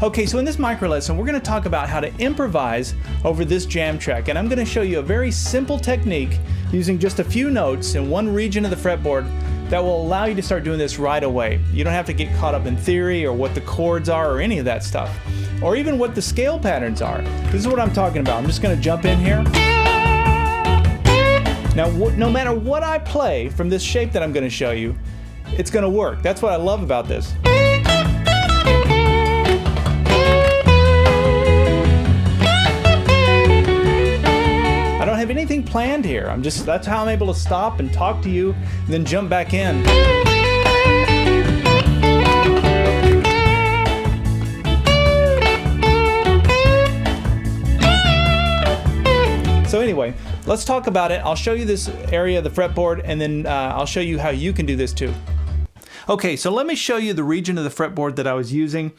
Okay, so in this micro lesson, we're going to talk about how to improvise over this jam track, and I'm going to show you a very simple technique using just a few notes in one region of the fretboard that will allow you to start doing this right away. You don't have to get caught up in theory or what the chords are or any of that stuff, or even what the scale patterns are. This is what I'm talking about. I'm just going to jump in here. Now, no matter what I play from this shape that I'm going to show you, it's going to work. That's what I love about this. I don't have anything planned here. That's how I'm able to stop and talk to you and then jump back in. So anyway, let's talk about it. I'll show you this area of the fretboard, and then I'll show you how you can do this too. Okay, so let me show you the region of the fretboard that I was using.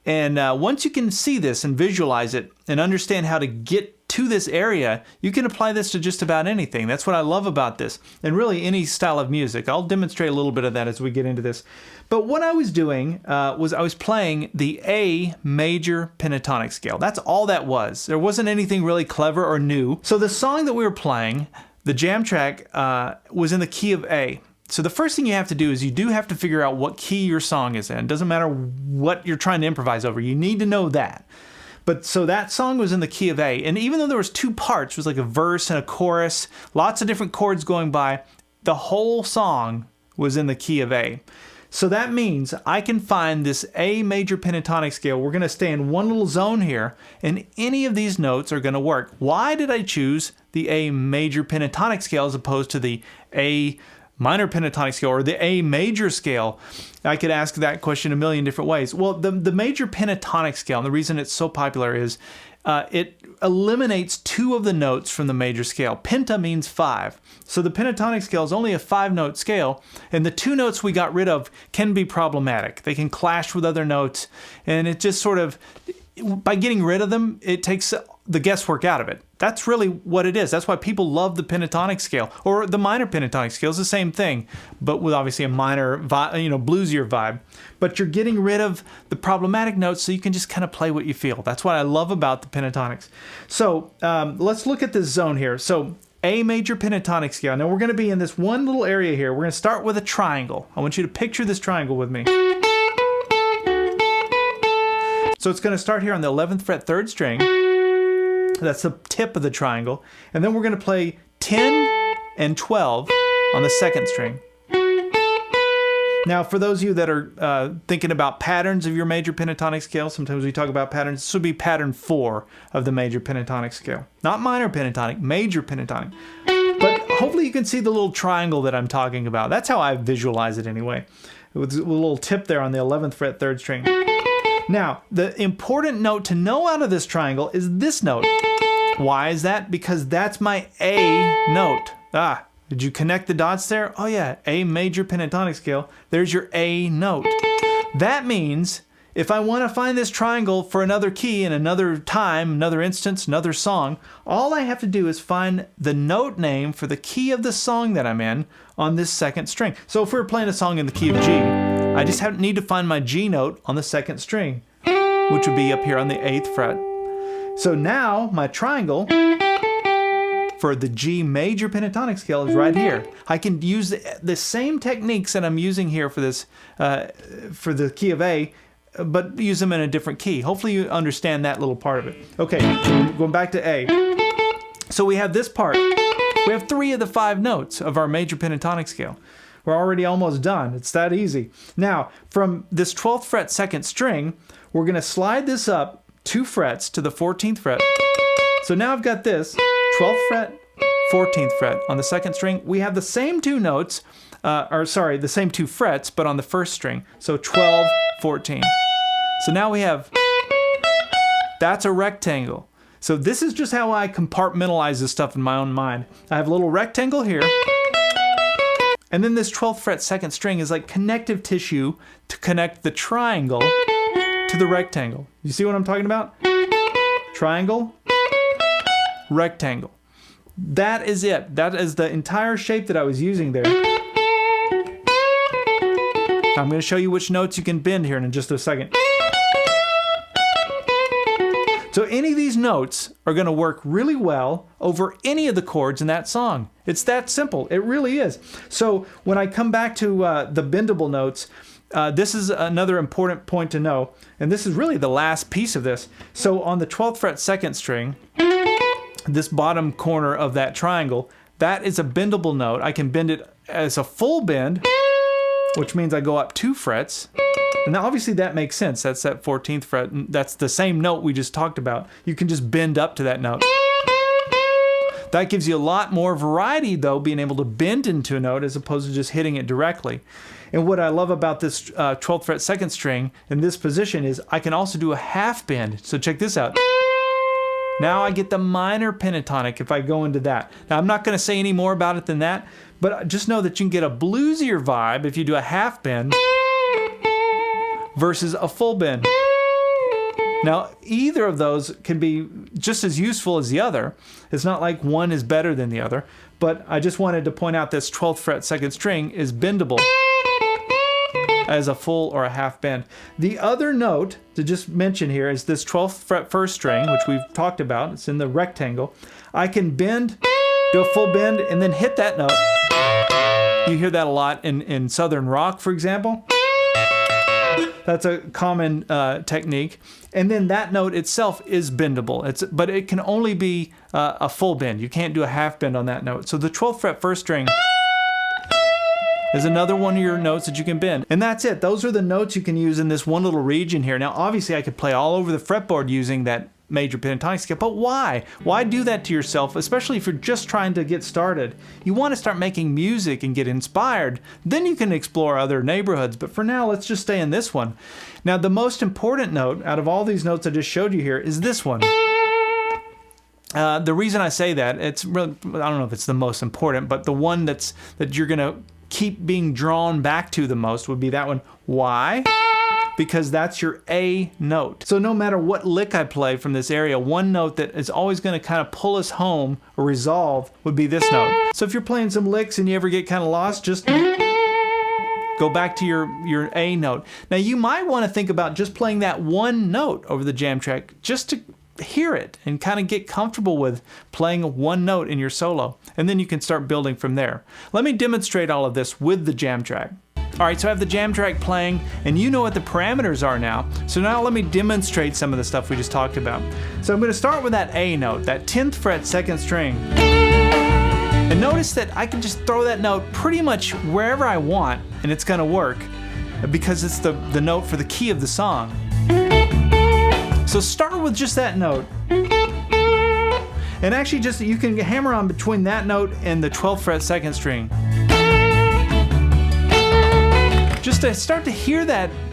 And once you can see this and visualize it and understand how to get to this area, you can apply this to just about anything. That's what I love about this, and really any style of music. I'll demonstrate a little bit of that as we get into this. But what I was doing was I was playing the A major pentatonic scale. That's all that was. There wasn't anything really clever or new. So the song that we were playing, the jam track, was in the key of A. So the first thing you have to do is you do have to figure out what key your song is in. It doesn't matter what you're trying to improvise over. You need to know that. But so that song was in the key of A, and even though there was two parts, it was like a verse and a chorus, lots of different chords going by, the whole song was in the key of A. So that means I can find this A major pentatonic scale. We're going to stay in one little zone here, and any of these notes are going to work. Why did I choose the A major pentatonic scale as opposed to the A minor pentatonic scale or the A major scale? I could ask that question a million different ways. Well, the major pentatonic scale, and the reason it's so popular is it eliminates two of the notes from the major scale. Penta means 5. So the pentatonic scale is only a 5-note scale, and the 2 notes we got rid of can be problematic. They can clash with other notes, and it just sort of, by getting rid of them, it takes the guesswork out of it. That's really what it is. That's why people love the pentatonic scale, or the minor pentatonic scale is the same thing, but with obviously a minor, bluesier vibe. But you're getting rid of the problematic notes, so you can just kind of play what you feel. That's what I love about the pentatonics. So let's look at this zone here. So A major pentatonic scale. Now we're going to be in this one little area here. We're going to start with a triangle. I want you to picture this triangle with me. So it's going to start here on the 11th fret 3rd string. That's the tip of the triangle. And then we're going to play 10 and 12 on the 2nd string. Now, for those of you that are thinking about patterns of your major pentatonic scale, sometimes we talk about patterns. This would be pattern 4 of the major pentatonic scale. Not minor pentatonic, major pentatonic. But hopefully you can see the little triangle that I'm talking about. That's how I visualize it anyway. With a little tip there on the 11th fret 3rd string. Now, the important note to know out of this triangle is this note. Why is that? Because that's my A note. Did you connect the dots there? Oh yeah, A major pentatonic scale. There's your A note. That means if I want to find this triangle for another key in another time, another instance, another song, all I have to do is find the note name for the key of the song that I'm in on this 2nd string. So if we're playing a song in the key of G, I just need to find my G note on the 2nd string, which would be up here on the 8th fret. So now my triangle for the G major pentatonic scale is right here. I can use the same techniques that I'm using here for this, for the key of A, but use them in a different key. Hopefully you understand that little part of it. Okay, so going back to A. So we have this part. We have 3 of the 5 notes of our major pentatonic scale. We're already almost done. It's that easy. Now, from this 12th fret 2nd string, we're going to slide this up 2 frets to the 14th fret. So now I've got this 12th fret, 14th fret. On the 2nd string, we have the same 2 notes, the same 2 frets, but on the 1st string. So 12, 14. So now we have, that's a rectangle. So this is just how I compartmentalize this stuff in my own mind. I have a little rectangle here. And then this 12th fret 2nd string is like connective tissue to connect the triangle to the rectangle. You see what I'm talking about? Triangle, rectangle. That is it. That is the entire shape that I was using there. I'm going to show you which notes you can bend here in just a second. So any of these notes are going to work really well over any of the chords in that song. It's that simple. It really is. So when I come back to the bendable notes, this is another important point to know, and this is really the last piece of this. So on the 12th fret second string, this bottom corner of that triangle, that is a bendable note. I can bend it as a full bend, which means I go up 2 frets. And obviously that makes sense. That's that 14th fret. And that's the same note we just talked about. You can just bend up to that note. That gives you a lot more variety, though, being able to bend into a note as opposed to just hitting it directly. And what I love about this 12th fret second string in this position is I can also do a half bend. So check this out. Now I get the minor pentatonic if I go into that. Now I'm not going to say any more about it than that, but just know that you can get a bluesier vibe if you do a half bend versus a full bend. Now either of those can be just as useful as the other. It's not like one is better than the other, but I just wanted to point out this 12th fret second string is bendable as a full or a half bend. The other note to just mention here is this 12th fret first string, which we've talked about. It's in the rectangle. I can bend, do a full bend, and then hit that note. You hear that a lot in Southern rock, for example. That's a common technique. And then that note itself is bendable. But it can only be a full bend. You can't do a half bend on that note. So the 12th fret first string is another one of your notes that you can bend. And that's it. Those are the notes you can use in this one little region here. Now, obviously, I could play all over the fretboard using that major pentatonic scale, but why? Why do that to yourself, especially if you're just trying to get started? You want to start making music and get inspired. Then you can explore other neighborhoods, but for now, let's just stay in this one. Now, the most important note out of all these notes I just showed you here is this one. The reason I say that, it's really, I don't know if it's the most important, but the one that you're going to keep being drawn back to the most would be that one. Why? Because that's your A note. So no matter what lick I play from this area, one note that is always going to kind of pull us home or resolve would be this note. So if you're playing some licks and you ever get kind of lost, just go back to your A note. Now you might want to think about just playing that one note over the jam track just to hear it and kind of get comfortable with playing one note in your solo, and then you can start building from there. Let me demonstrate all of this with the jam track. All right, so I have the jam track playing, and you know what the parameters are now. So now let me demonstrate some of the stuff we just talked about. So I'm going to start with that A note, that 10th fret second string. And notice that I can just throw that note pretty much wherever I want, and it's going to work because it's the note for the key of the song. So start with just that note. And actually just you can hammer on between that note and the 12th fret second string. Just to start to hear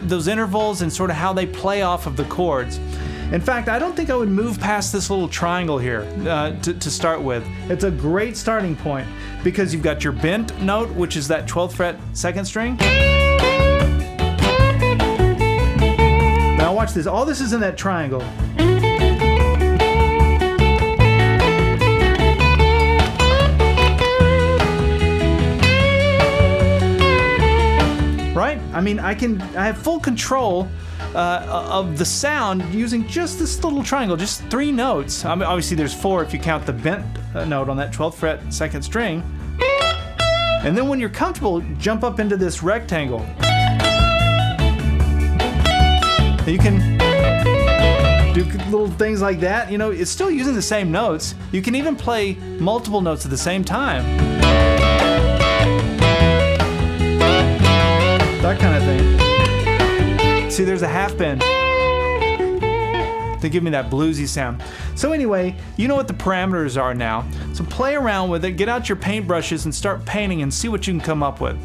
those intervals and sort of how they play off of the chords. In fact, I don't think I would move past this little triangle here to start with. It's a great starting point because you've got your bent note, which is that 12th fret second string. Now watch this. All this is in that triangle. Right? I mean, I have full control of the sound using just this little triangle, just 3 notes. I mean, obviously there's 4 if you count the bent note on that 12th fret second string. And then when you're comfortable, jump up into this rectangle. You can do little things like that. You know, it's still using the same notes. You can even play multiple notes at the same time. That kind of thing. See, there's a half bend to give me that bluesy sound. So anyway, you know what the parameters are now. So play around with it, get out your paintbrushes and start painting and see what you can come up with.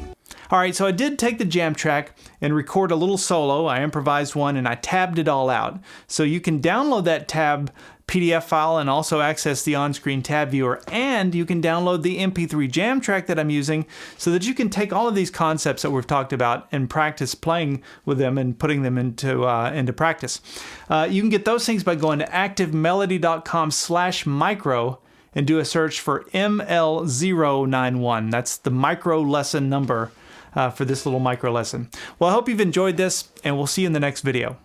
All right, so I did take the jam track and record a little solo. I improvised one and I tabbed it all out. So you can download that tab PDF file and also access the on-screen tab viewer, and you can download the MP3 jam track that I'm using so that you can take all of these concepts that we've talked about and practice playing with them and putting them into practice. You can get those things by going to activemelody.com/micro and do a search for ML091. That's the MicroLesson number for this little micro lesson. Well, I hope you've enjoyed this, and we'll see you in the next video.